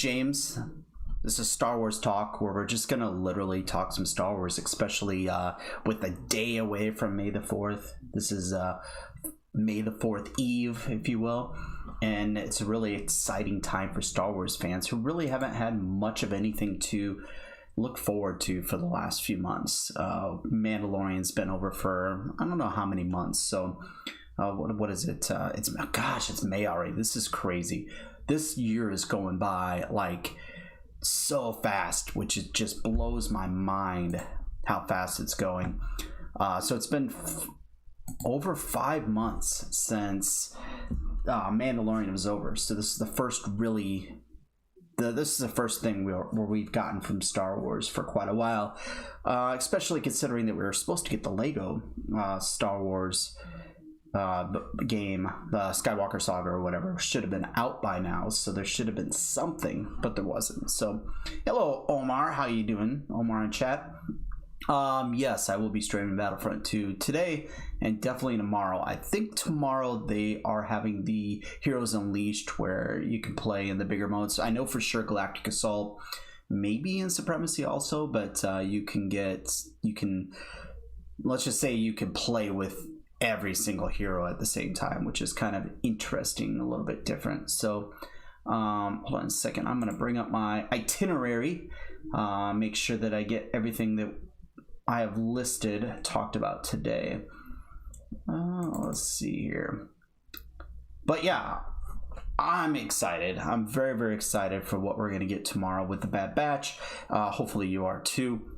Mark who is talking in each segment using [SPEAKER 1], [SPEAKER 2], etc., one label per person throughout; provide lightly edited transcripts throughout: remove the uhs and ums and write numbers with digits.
[SPEAKER 1] James. This is Star Wars Talk, where we're just gonna literally talk some Star Wars, especially with a day away from May the 4th. This is May the 4th Eve, if you will. And it's a really exciting time for Star Wars fans who really haven't had much of anything to look forward to for the last few months. Mandalorian's been over for I don't know how many months. So what is it? It's May already. This is crazy. This year is going by like so fast, which it just blows my mind how fast it's going. So it's been over 5 months since Mandalorian was over. So this is the first really. This is the first thing where we've gotten from Star Wars for quite a while, especially considering that we were supposed to get the Lego Star Wars game, the Skywalker Saga or whatever, should have been out by now, so there should have been something, but there wasn't. So, hello Omar, how you doing? Omar in chat. Yes, I will be streaming Battlefront 2 today and definitely tomorrow. I think tomorrow they are having the Heroes Unleashed where you can play in the bigger modes. I know for sure Galactic Assault, maybe in Supremacy also, but let's just say you can play with every single hero at the same time, which is kind of interesting, a little bit different. So hold on a second, I'm going to bring up my itinerary, make sure that I get everything that I have talked about today. Let's see here. But yeah, I'm excited. I'm very, very excited for what we're going to get tomorrow with the Bad Batch. Hopefully you are too.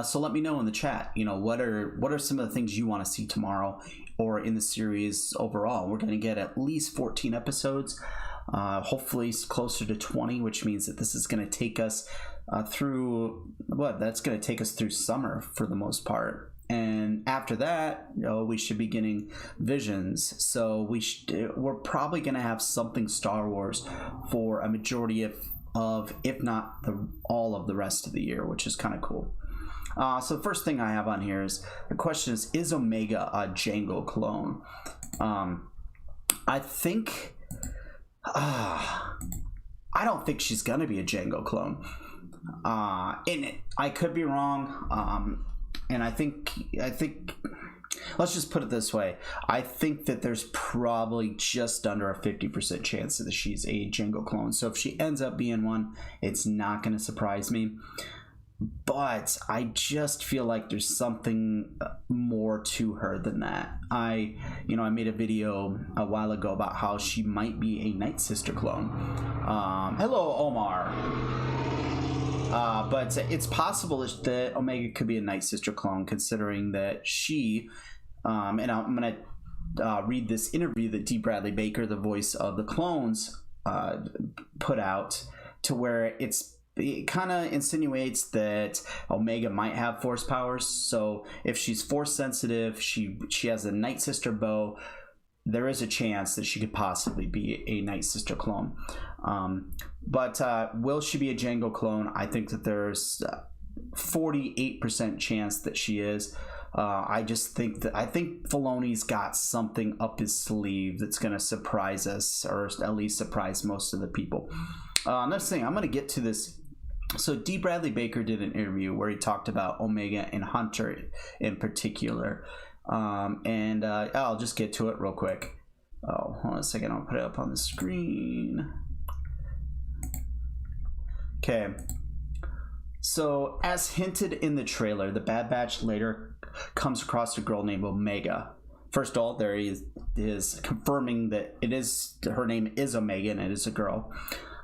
[SPEAKER 1] So let me know in the chat, what are some of the things you want to see tomorrow or in the series overall. We're going to get at least 14 episodes, hopefully closer to 20, which means that this is going to take us that's going to take us through summer for the most part. And after that, we should be getting Visions. So we're probably going to have something Star Wars for a majority of if not all of the rest of the year, which is kind of cool. So the first thing I have on here is the question is Omega a Jango clone? I think I don't think she's gonna be a Jango clone. I could be wrong. And I think let's just put it this way. I think that there's probably just under a 50% chance that she's a Jango clone. So if she ends up being one, it's not going to surprise me. But I just feel like there's something more to her than that. I made a video a while ago about how she might be a Night Sister clone. Hello, Omar. But it's possible that Omega could be a Night Sister clone, considering that she, and I'm going to read this interview that D. Bradley Baker, the voice of the clones, put out, to where it kind of insinuates that Omega might have force powers. So if she's force sensitive, she has a Night Sister bow, there is a chance that she could possibly be a Night Sister clone. But will she be a Jango clone? I think that there's 48% chance that she is. I think Filoni's got something up his sleeve that's going to surprise us, or at least surprise most of the people. Next thing, I'm going to get to this. So D. Bradley Baker did an interview where he talked about Omega and Hunter in particular. And I'll just get to it real quick. Hold on a second, I'll put it up on the screen. Okay. So, as hinted in the trailer, the Bad Batch later comes across a girl named Omega. First of all, there is confirming that her name is Omega and it is a girl,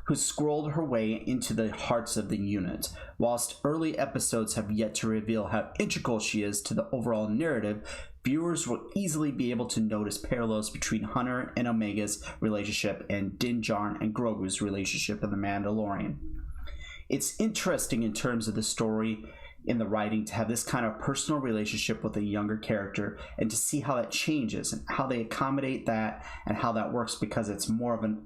[SPEAKER 1] who scrolled her way into the hearts of the unit. Whilst early episodes have yet to reveal how integral she is to the overall narrative, viewers will easily be able to notice parallels between Hunter and Omega's relationship and Din Djarin and Grogu's relationship in The Mandalorian. It's interesting in terms of the story in the writing to have this kind of personal relationship with a younger character and to see how that changes and how they accommodate that and how that works, because it's more of an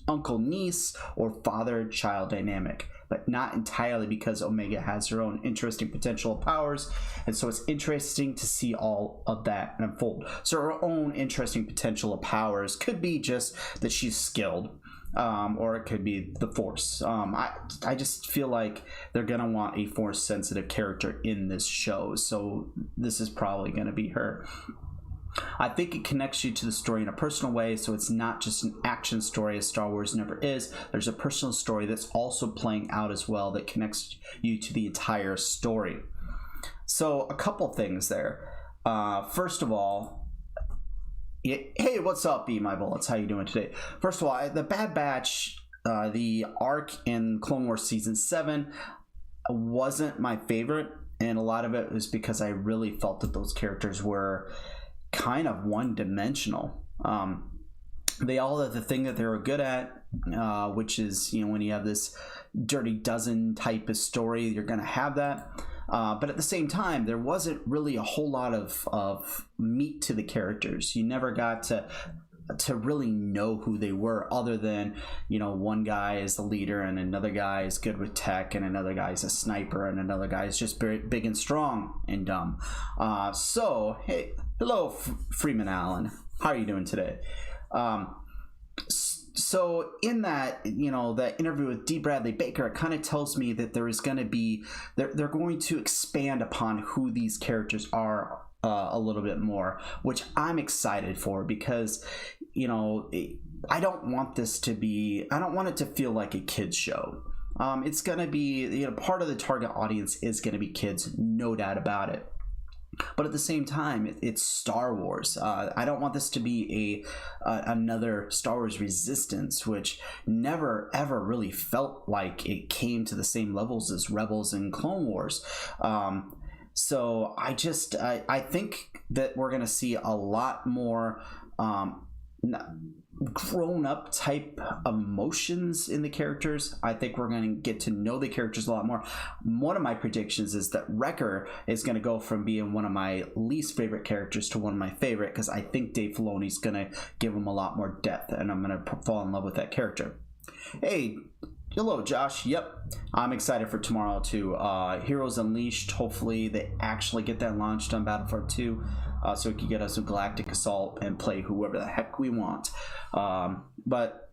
[SPEAKER 1] uncle-niece or father-child dynamic, but not entirely, because Omega has her own interesting potential powers, and so it's interesting to see all of that unfold. So her own interesting potential of powers could be just that she's skilled, or it could be the Force. I just feel like they're gonna want a Force sensitive character in this show, so this is probably gonna be her. I think it connects you to the story in a personal way, so it's not just an action story as Star Wars never is. There's a personal story that's also playing out as well that connects you to the entire story. So a couple things there. First of all, hey, what's up, Be My Bullets? How you doing today? First of all, the Bad Batch, the arc in Clone Wars Season 7 wasn't my favorite, and a lot of it was because I really felt that those characters were kind of one-dimensional. They all have the thing that they were good at, which is, when you have this Dirty Dozen type of story, you're going to have that. But at the same time, there wasn't really a whole lot of meat to the characters. You never got to really know who they were, other than, one guy is the leader and another guy is good with tech and another guy is a sniper and another guy is just very big and strong and dumb. So, hey, hello, Freeman Allen. How are you doing today? So in that, that interview with D. Bradley Baker, it kind of tells me that there is going to be, they're going to expand upon who these characters are a little bit more, which I'm excited for, because, I don't want it to feel like a kid's show. It's going to be, part of the target audience is going to be kids, no doubt about it. But at the same time, it's Star Wars. I don't want this to be another Star Wars Resistance, which never ever really felt like it came to the same levels as Rebels and Clone Wars. So I think that we're going to see a lot more grown-up type of emotions in the characters. I think we're going to get to know the characters a lot more. One of my predictions is that Wrecker is going to go from being one of my least favorite characters to one of my favorite, because I think Dave Filoni's going to give him a lot more depth, and I'm going to fall in love with that character. Hey, hello, Josh. Yep, I'm excited for tomorrow too. Heroes Unleashed. Hopefully they actually get that launched on Battlefront 2, so we can get us a Galactic Assault and play whoever the heck we want. But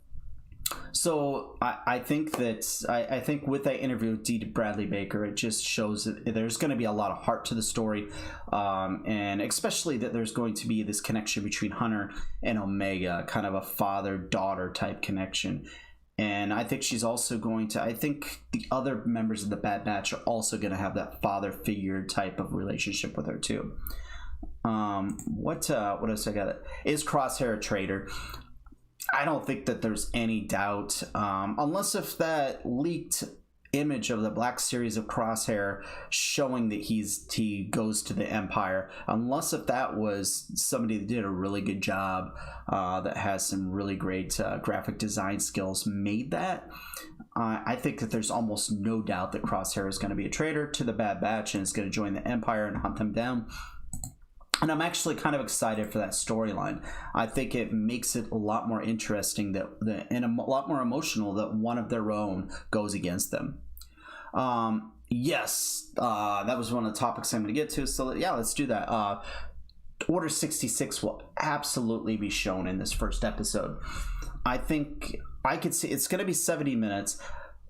[SPEAKER 1] so I think with that interview with D. Bradley Baker, it just shows that there's going to be a lot of heart to the story, and especially that there's going to be this connection between Hunter and Omega, kind of a father-daughter type connection. And I think she's also I think the other members of the Bad Batch are also going to have that father figure type of relationship with her too. What else I got? Is Crosshair a traitor? I don't think that there's any doubt, unless if that leaked image of the Black Series of Crosshair showing that he goes to the Empire, unless if that was somebody that did a really good job, that has some really great graphic design skills, made that, I think that there's almost no doubt that Crosshair is going to be a traitor to the Bad Batch and is going to join the Empire and hunt them down. And I'm actually kind of excited for that storyline. I think it makes it a lot more interesting and a lot more emotional that one of their own goes against them. Yes, that was one of the topics I'm going to get to. So yeah, let's do that. Order 66 will absolutely be shown in this first episode. I think I could see it's going to be 70 minutes.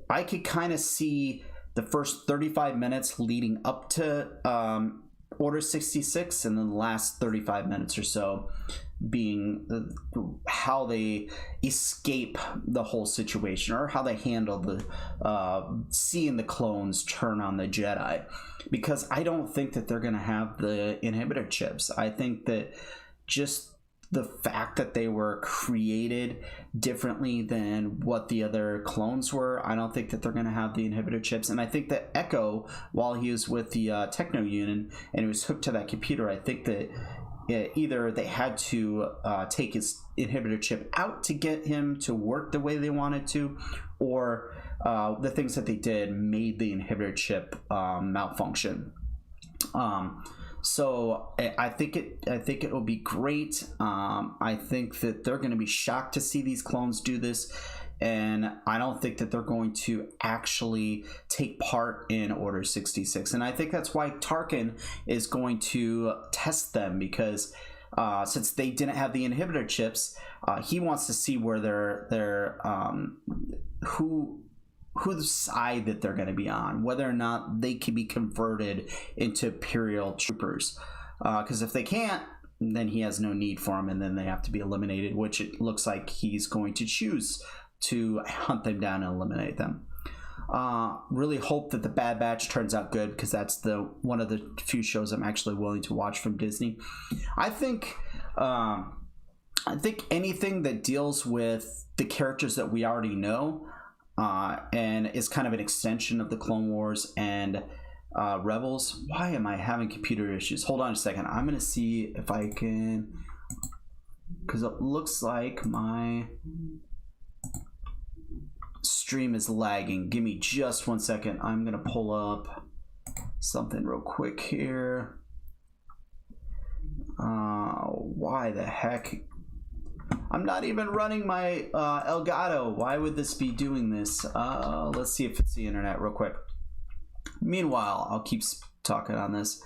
[SPEAKER 1] I could kind of see the first 35 minutes leading up to Order 66, and then the last 35 minutes or so being how they escape the whole situation, or how they handle the seeing the clones turn on the Jedi, because I don't think that they're going to have the inhibitor chips. I think that just the fact that they were created differently than what the other clones were, I don't think that they're going to have the inhibitor chips. And I think that Echo, while he was with the Techno Union and he was hooked to that computer, I think that either they had to take his inhibitor chip out to get him to work the way they wanted to, or the things that they did made the inhibitor chip malfunction. So I think it will be great. I think that they're going to be shocked to see these clones do this, and I don't think that they're going to actually take part in Order 66. And I think that's why Tarkin is going to test them, because since they didn't have the inhibitor chips, he wants to see where they're whose side that they're going to be on, whether or not they can be converted into Imperial troopers. Because if they can't, then he has no need for them, and then they have to be eliminated, which it looks like he's going to choose to hunt them down and eliminate them. Really hope that the Bad Batch turns out good, because that's one of the few shows I'm actually willing to watch from Disney. I think anything that deals with the characters that we already know, and is kind of an extension of the Clone Wars and Rebels. Why am I having computer issues? Hold on a second. I'm gonna see if I can, because it looks like my stream is lagging. Give me just 1 second. I'm gonna pull up something real quick here. Why the heck? I'm not even running my Elgato. Why would this be doing this? Let's see if it's the internet real quick. Meanwhile, I'll keep talking on this.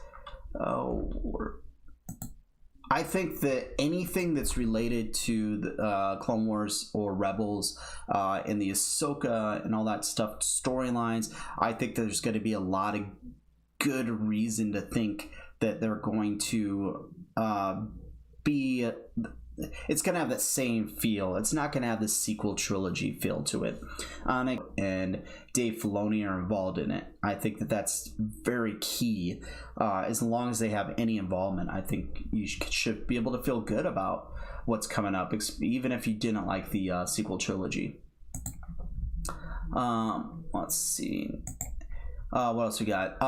[SPEAKER 1] I think that anything that's related to the Clone Wars or Rebels and the Ahsoka and all that stuff, storylines, I think there's going to be a lot of good reason to think that they're going to be... It's going to have that same feel. It's not going to have the sequel trilogy feel to it. And Dave Filoni are involved in it. I think that that's very key. As long as they have any involvement, I think you should be able to feel good about what's coming up, even if you didn't like the sequel trilogy. Let's see. What else we got?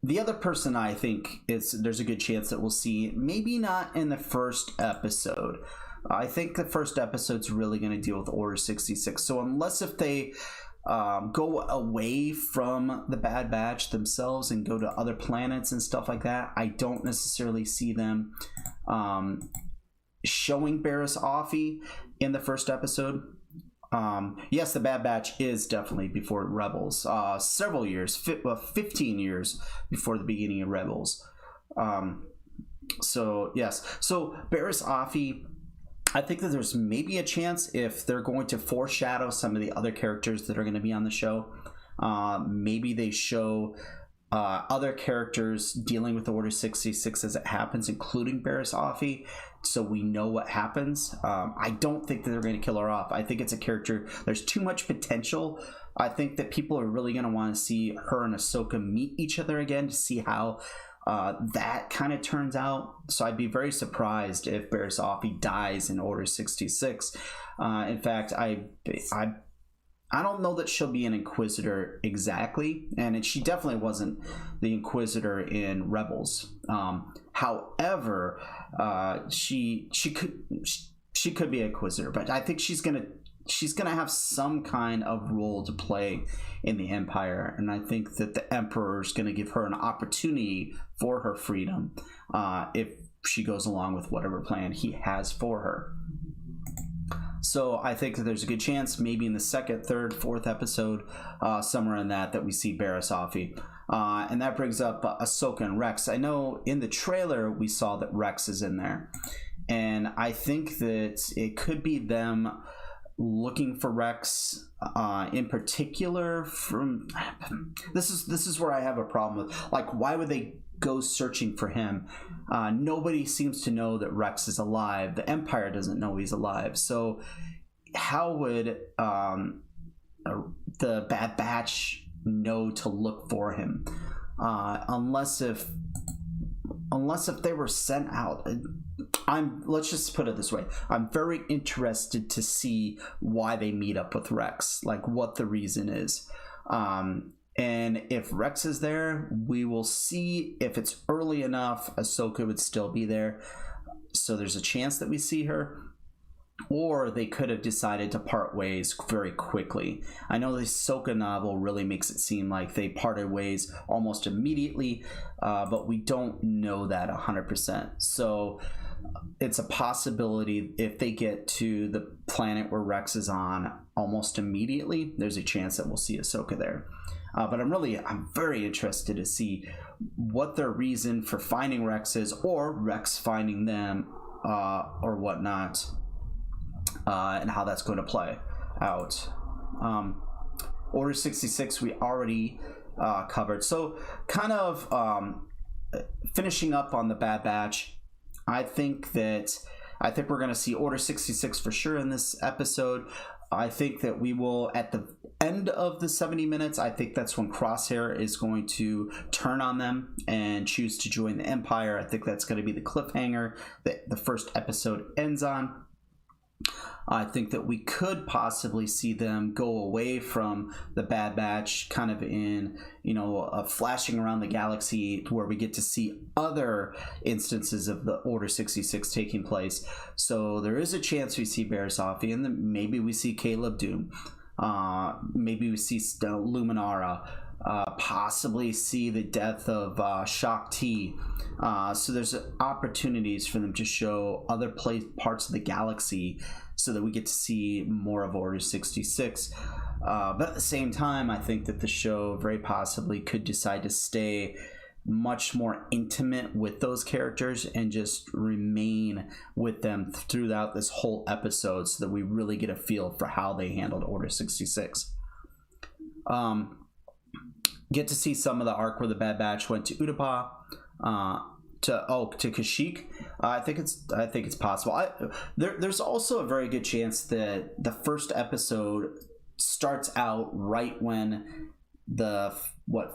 [SPEAKER 1] The other person I think there's a good chance that we'll see, maybe not in the first episode. I think the first episode's really going to deal with Order 66. So unless if they go away from the Bad Batch themselves and go to other planets and stuff like that, I don't necessarily see them showing Barriss Offee in the first episode. Yes, the Bad Batch is definitely before Rebels. Several years, 15 years before the beginning of Rebels. So, yes. So, Barriss Offee, I think that there's maybe a chance if they're going to foreshadow some of the other characters that are going to be on the show. Maybe they show other characters dealing with Order 66 as it happens, including Barriss Offee, so we know what happens. I don't think that they're going to kill her off. I think it's a character, there's too much potential. I think that people are really going to want to see her and Ahsoka meet each other again to see how that kind of turns out. So I'd be very surprised if Barriss Offee dies in Order 66. In fact, I don't know that she'll be an Inquisitor exactly, and she definitely wasn't the Inquisitor in Rebels. However, she could be an Inquisitor, but I think she's gonna have some kind of role to play in the Empire, and I think that the Emperor is going to give her an opportunity for her freedom if she goes along with whatever plan he has for her. So I think that there's a good chance maybe in the second, third, fourth episode, somewhere in that we see Barriss Offee. And that brings up Ahsoka and Rex. I know in the trailer we saw that Rex is in there. And I think that it could be them looking for Rex in particular. This is where I have a problem with, like, why would they go searching for him? Nobody seems to know that Rex is alive. The Empire doesn't know he's alive. So how would the Bad Batch know to look for him? Unless if they were sent out. Let's just put it this way. I'm very interested to see why they meet up with Rex, like what the reason is. And if Rex is there, we will see. If it's early enough, Ahsoka would still be there. So there's a chance that we see her. Or they could have decided to part ways very quickly. I know the Ahsoka novel really makes it seem like they parted ways almost immediately, but we don't know that 100%. So it's a possibility if they get to the planet where Rex is on almost immediately, there's a chance that we'll see Ahsoka there. But I'm very interested to see what their reason for finding Rex is, or Rex finding them, or whatnot, and how that's going to play out. Order 66 we already covered. So kind of finishing up on the Bad Batch, I think we're going to see Order 66 for sure in this episode. I think that we will, at the end of the 70 minutes, I think that's when Crosshair is going to turn on them and choose to join the Empire. I think that's going to be the cliffhanger that the first episode ends on. I think that we could possibly see them go away from the Bad Batch, kind of in, flashing around the galaxy, where we get to see other instances of the Order 66 taking place. So there is a chance we see Barasafi, and then maybe we see Caleb Doom. Maybe we see Luminara. Possibly see the death of Shaak Ti. So there's opportunities for them to show other parts of the galaxy, so that we get to see more of Order 66. But at the same time, I think that the show very possibly could decide to stay much more intimate with those characters and just remain with them throughout this whole episode, so that we really get a feel for how they handled Order 66. Get to see some of the arc where the Bad Batch went to Utapau, to Kashyyyk. I think it's possible. There's also a very good chance that the first episode starts out right when the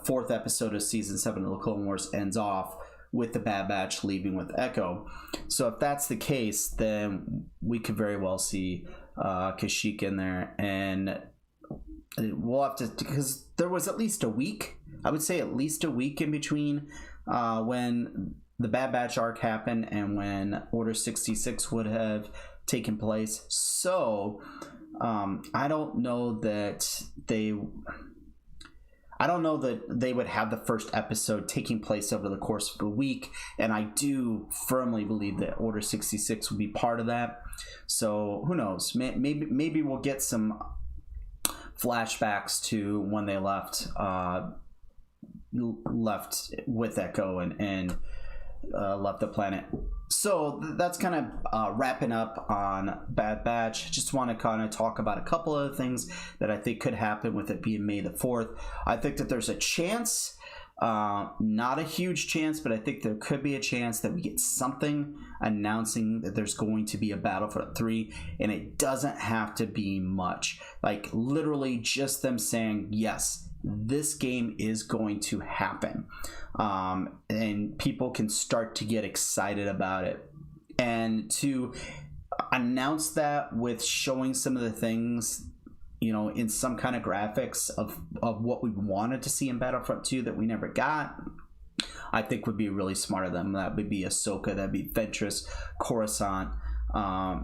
[SPEAKER 1] fourth episode of season 7 of the Clone Wars ends off, with the Bad Batch leaving with Echo. So if that's the case, then we could very well see Kashyyyk in there, and we'll have to, because there was at least a week, I would say at least a week in between when the Bad Batch arc happened and when Order 66 would have taken place. So I don't know that they would have the first episode taking place over the course of a week, and I do firmly believe that Order 66 will be part of that. So who knows? Maybe we'll get some flashbacks to when they left with Echo and left the planet. So that's kind of wrapping up on Bad Batch. Just want to kind of talk about a couple of things that I think could happen with it being May the 4th. I think that there's a chance, not a huge chance, but I think there could be a chance that we get something announcing that there's going to be a Battlefront 3, and it doesn't have to be much. Like literally just them saying, yes, this game is going to happen, and people can start to get excited about it. And to announce that with showing some of the things, in some kind of graphics of what we wanted to see in Battlefront 2 that we never got, I think would be really smart of them. That would be Ahsoka, that'd be Ventress, Coruscant,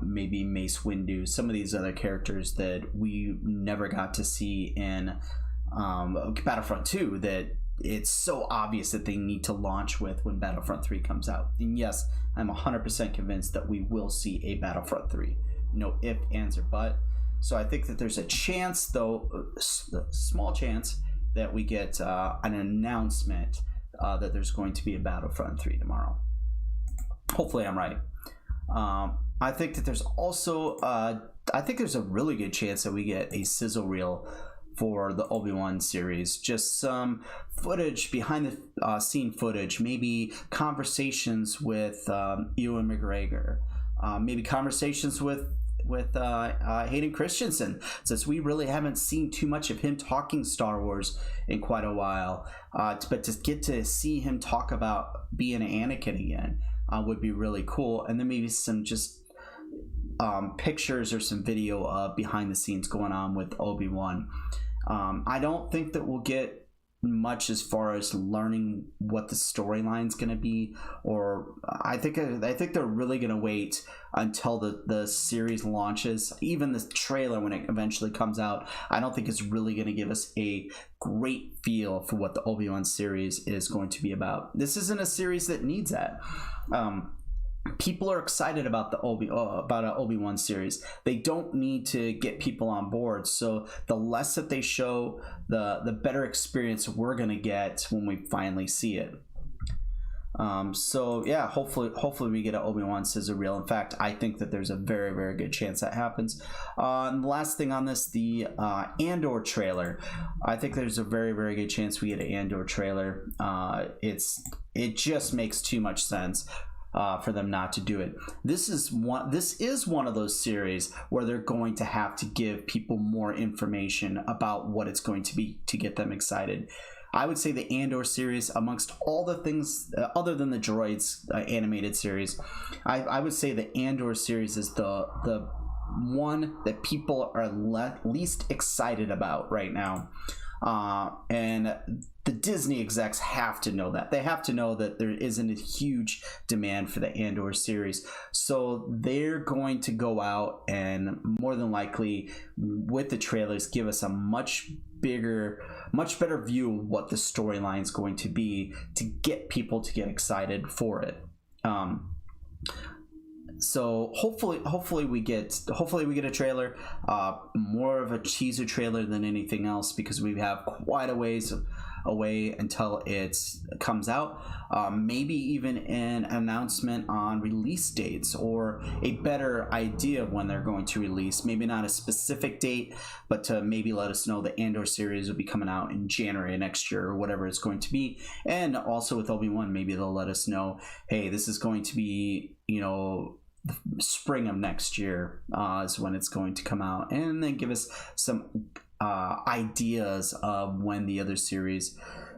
[SPEAKER 1] maybe Mace Windu, some of these other characters that we never got to see in Battlefront 2, that it's so obvious that they need to launch with when Battlefront 3 comes out. And yes, I'm 100% convinced that we will see a Battlefront 3. No if, ands, or but. So I think that there's a chance, though, a small chance, that we get an announcement that there's going to be a Battlefront 3 tomorrow. Hopefully I'm right. I think that there's also, I think there's a really good chance that we get a sizzle reel for the Obi-Wan series. Just some footage, behind the scene footage, maybe conversations with Ewan McGregor, maybe conversations with Hayden Christensen, since we really haven't seen too much of him talking Star Wars in quite a while. But to get to see him talk about being Anakin again would be really cool. And then maybe some just pictures or some video of behind the scenes going on with Obi-Wan. I don't think that we'll get much as far as learning what the storyline's going to be, or I think they're really going to wait until the series launches. Even the trailer, when it eventually comes out, I don't think it's really going to give us a great feel for what the Obi-Wan series is going to be about. This isn't a series that needs that. People are excited about the Obi-Wan series. They don't need to get people on board. So the less that they show, the better experience we're going to get when we finally see it. So yeah, hopefully we get an Obi-Wan scissor reel. In fact, I think that there's a very, very good chance that happens. And the last thing on this, the Andor trailer. I think there's a very, very good chance we get an Andor trailer. It just makes too much sense for them not to do it. This is one of those series where they're going to have to give people more information about what it's going to be to get them excited. I would say the Andor series, amongst all the things other than the Droids animated series, I would say the Andor series is the one that people are least excited about right now. And the Disney execs have to know that. They have to know that there isn't a huge demand for the Andor series. So they're going to go out and more than likely, with the trailers, give us a much better view of what the storyline is going to be to get people to get excited for it. So hopefully we get a trailer, more of a teaser trailer than anything else, because we have quite a ways away until it comes out. Maybe even an announcement on release dates or a better idea of when they're going to release. Maybe not a specific date, but to maybe let us know the Andor series will be coming out in January next year or whatever it's going to be. And also with Obi-Wan, maybe they'll let us know, hey, this is going to be, the spring of next year is when it's going to come out, and then give us some ideas of when the other series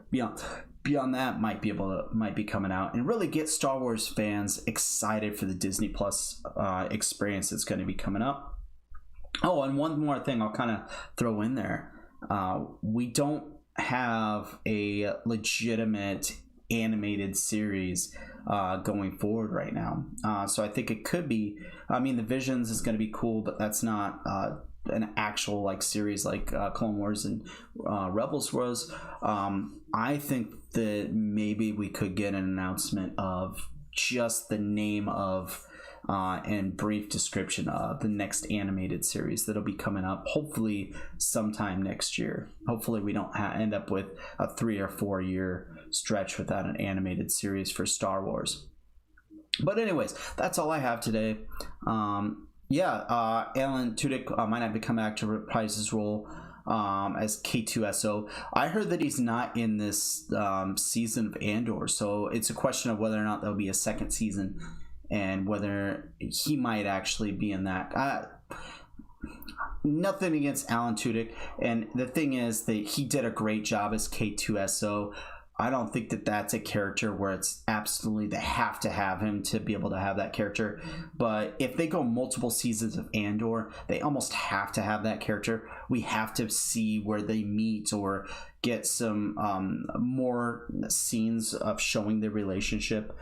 [SPEAKER 1] beyond that might be coming out, and really get Star Wars fans excited for the Disney Plus experience that's going to be coming up. Oh, and one more thing I'll kind of throw in there. We don't have a legitimate animated series going forward right now, so I think it could be, the Visions is going to be cool, but that's not an actual like series like Clone Wars and Rebels was. I think that maybe we could get an announcement of just the name of and brief description of the next animated series that'll be coming up, hopefully sometime next year. Hopefully we don't end up with a 3 or 4 year stretch without an animated series for Star Wars. But anyways, that's all I have today. Alan Tudyk might not be coming back to reprise his role as K2SO. I heard that he's not in this season of Andor, so it's a question of whether or not there'll be a second season and whether he might actually be in that. Nothing against Alan Tudyk, and the thing is that he did a great job as K2SO. I don't think that that's a character where it's absolutely they have to have him to be able to have that character. But if they go multiple seasons of Andor, they almost have to have that character. We have to see where they meet or get some more scenes of showing their relationship.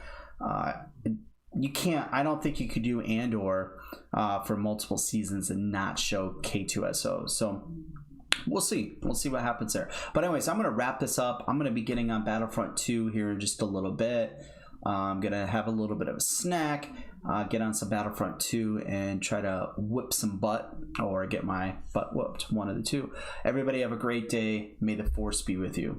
[SPEAKER 1] You can't. I don't think you could do Andor for multiple seasons and not show K2SO. So we'll see what happens there. But anyways, I'm going to wrap this up. I'm going to be getting on Battlefront 2 here in just a little bit. I'm going to have a little bit of a snack, get on some Battlefront 2 and try to whip some butt or get my butt whooped, one of the two. Everybody have a great day. May the Force be with you.